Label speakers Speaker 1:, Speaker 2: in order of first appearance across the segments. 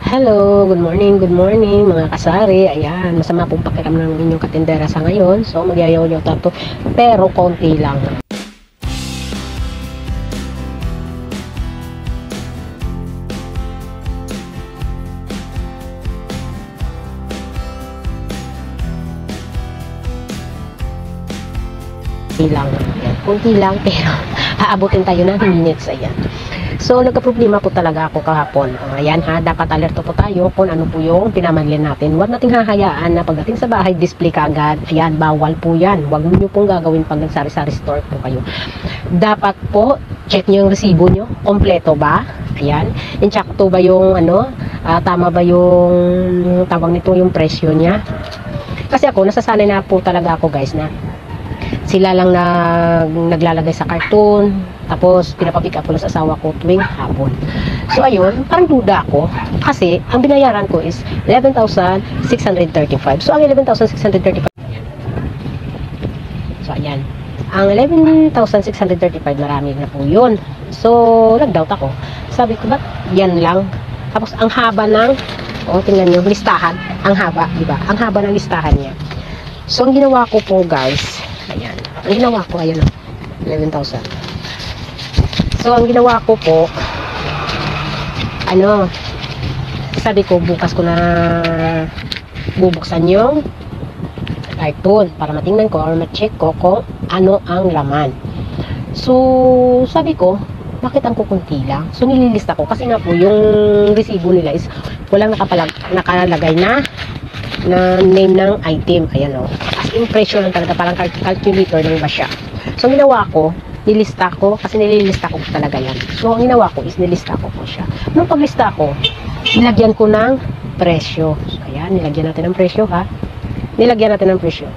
Speaker 1: Hello, good morning mga kasari. Ayan, masama pong pakiram ng inyong katindera sa ngayon. So, magyayaw-yaw tato, pero konti lang. Konti lang, pero haabutin tayo ng minutes. Ayan. So, nagka-problema po talaga ako kahapon. Ayan ha, dapat alerto po tayo kung ano po yung pinamanlin natin. Huwag nating hahayaan na pagdating sa bahay, display ka agad. Ayan, bawal po yan. Huwag nyo pong gagawin pag nagsari-sari store po kayo. Dapat po, check nyo yung resibo nyo. Kompleto ba? Ayan. Insakto ba yung tama ba yung tawag nito yung presyo niya? Kasi ako, nasasanay na po talaga ako guys na sila lang na naglalagay sa cartoon, tapos pinapapick up ko lang sa asawa ko tuwing hapon. So ayun, parang duda ako kasi ang binayaran ko is 11,635. So ang 11,635, so ayan, ang 11,635 marami na po yun. So nag-doubt ako, sabi ko, ba't yan lang? Tapos ang haba ng tingnan nyo, listahan, ang haba, diba? Ang haba ng listahan niya. So ang ginawa ko po guys, ayan, ang ginawa ko, ayan o, 11,000. So, ang ginawa ko po, sabi ko, bukas ko na bubuksan yung cartoon para matingnan ko or ma-check ko kung ano ang laman. So, sabi ko, bakit ang kukunti lang? So, nililista ko kasi nga po, yung resibo nila is walang nakalagay na name ng item. Ayan o. As in, presyo lang talaga. Parang calculator lang ba siya. So, ginawa ko, nilista ko. Kasi nililista ko talaga yan. So, ang ginawa ko is nilista ko po siya. Nung paglista ko, nilagyan ko ng presyo. So, ayan. Nilagyan natin ng presyo, ha? Nilagyan natin ng presyo.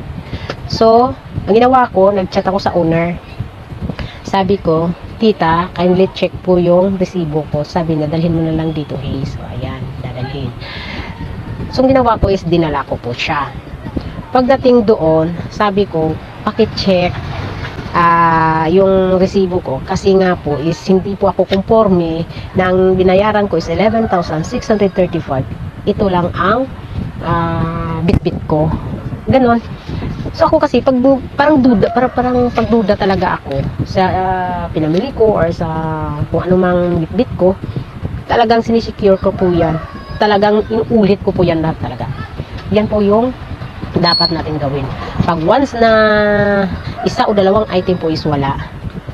Speaker 1: So, ang ginawa ko, nag-chat ako sa owner. Sabi ko, tita, kindly check po yung resibo ko. Sabi na, dalhin mo na lang dito, hey. So, ayan. Dadalhin. So, ang ginawa ko is dinala ko po siya. Pagdating doon, sabi ko, paki-check yung resibo ko. Kasi nga po is hindi po ako conforme ng binayaran ko is 11,635. Ito lang ang bit-bit ko. Ganon. So, ako kasi parang pagduda talaga ako sa pinamili ko or sa kung anumang bit-bit ko. Talagang sinisecure ko po yan. Talagang inuulit ko po yan lahat talaga. Yan po yung dapat natin gawin. Pag once na isa o dalawang item po is wala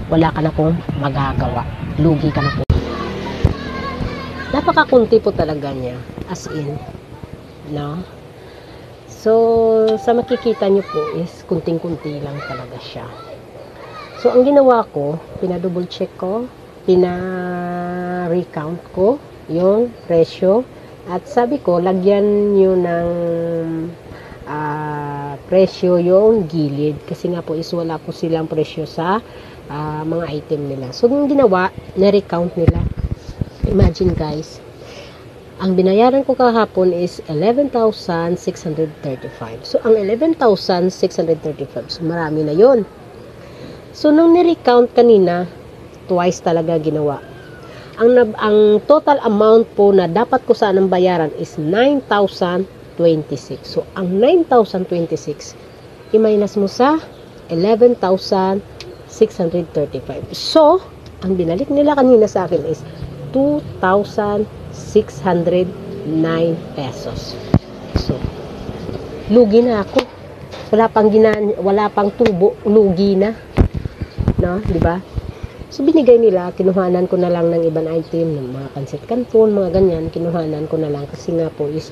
Speaker 1: ka na pong magagawa. Lugi ka na po. Napakakunti po talaga niya. As in. No? So, sa makikita nyo po is kunting-kunti lang talaga siya. So, ang ginawa ko, pinadouble check ko, pina-recount ko yung presyo. At sabi ko, lagyan nyo ng presyo yung gilid. Kasi nga po is wala po silang presyo sa mga item nila. So, yung ginawa, na-recount nila. Imagine guys, ang binayaran ko kahapon is 11,635. So, ang 11,635, so marami na yun. So, nung ni-recount kanina, twice talaga ginawa. Ang total amount po na dapat ko sanang bayaran is 9,026. So, ang 9,026, i-minus mo sa 11,635. So, ang binalik nila kanina sa akin is 2,609 pesos. So, lugi na ako. Wala pang tubo, lugi na. No, di ba? So, binigay nila, kinuhanan ko na lang ng ibang item, ng mga pansit canton, mga ganyan, kinuhanan ko na lang. Kasi nga po is,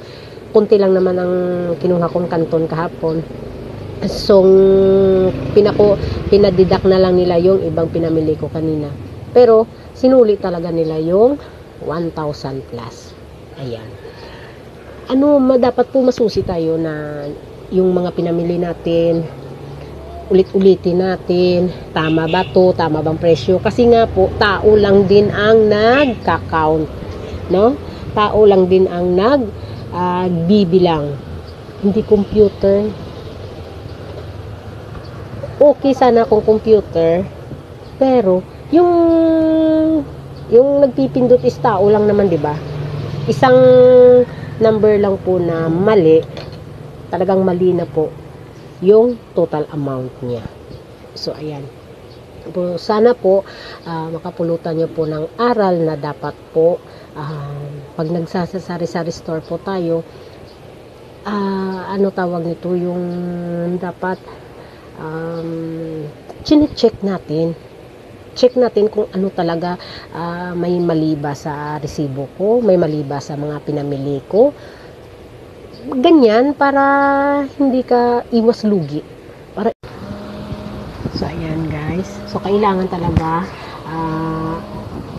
Speaker 1: kunti lang naman ang kinuha kong canton kahapon. So, pinadidak na lang nila yung ibang pinamili ko kanina. Pero, sinuli talaga nila yung 1,000 plus. Ayan. Dapat po masusi tayo na yung mga pinamili natin, ulit-ulitin natin, tama ba to, tama bang presyo, kasi nga po, tao lang din ang nagka-count, no? Tao lang din ang bibilang, hindi computer. Okay sana kung computer, pero yung nagpipindot is tao lang naman, di ba? isang number lang po na mali, talagang mali na po yung total amount niya. So, ayan. Sana po makapulutan nyo po ng aral na dapat po pag nagsasari-sari store po tayo, ano tawag nito, yung dapat chine-check natin. Check natin kung ano talaga may mali ba sa resibo ko, may mali ba sa mga pinamili ko. Ganyan para hindi ka iwas lugi. So, ayan guys. So, kailangan talaga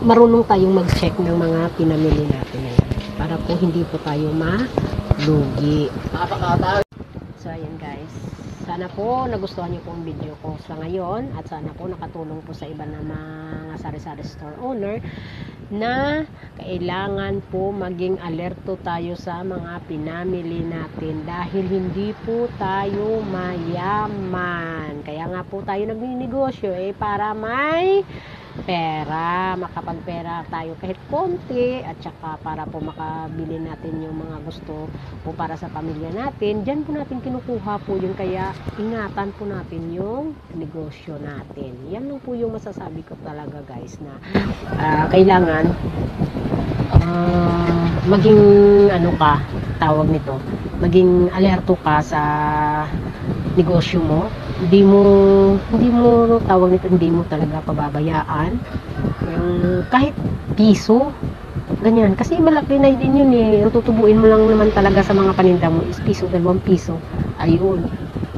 Speaker 1: marunong tayong mag-check ng mga pinamili natin ngayon para po hindi po tayo malugi. So, ayan guys. Sana po nagustuhan niyo po ang video ko sa ngayon at sana po nakatulong po sa iba na mga sari-sari store owner na kailangan po maging alerto tayo sa mga pinamili natin dahil hindi po tayo mayaman. Kaya nga po tayo nagninegosyo para may pera, makapagpera tayo kahit konti at saka para po makabili natin yung mga gusto po para sa pamilya natin. Diyan po natin kinukuha po yun, kaya ingatan po natin yung negosyo natin. Yan lang po yung masasabi ko talaga guys, na kailangan maging ano ka, tawag nito, maging alerto ka sa negosyo mo. Hindi mo tawag nito, hindi mo talaga pababayaan kahit piso, ganyan, kasi malaki na din yun ang tutubuin mo lang naman talaga sa mga paninda mo is piso, 2 piso, ayun,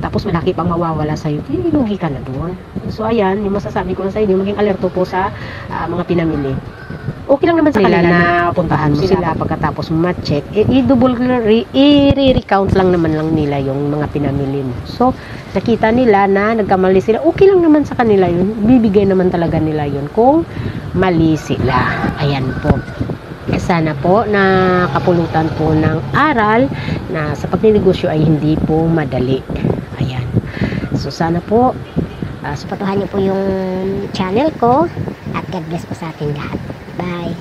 Speaker 1: tapos malaki pang mawawala sa'yo, lugi ka na doon. So ayan, yung masasabi ko na sa inyo, maging alerto po sa mga pinamili. Okay lang naman sa kanila na puntahan mo sila pagkatapos mo ma-check, i-recount lang naman nila yung mga pinamili mo. So, nakita nila na nagkamali sila, okay lang naman sa kanila yun, bibigay naman talaga nila yun kung mali sila. Ayan po. Sana po na kapulutan po ng aral na sa pagninegosyo ay hindi po madali. Ayan. So, sana po
Speaker 2: suportahan niyo po yung channel ko at God bless po sa ating lahat. Bye!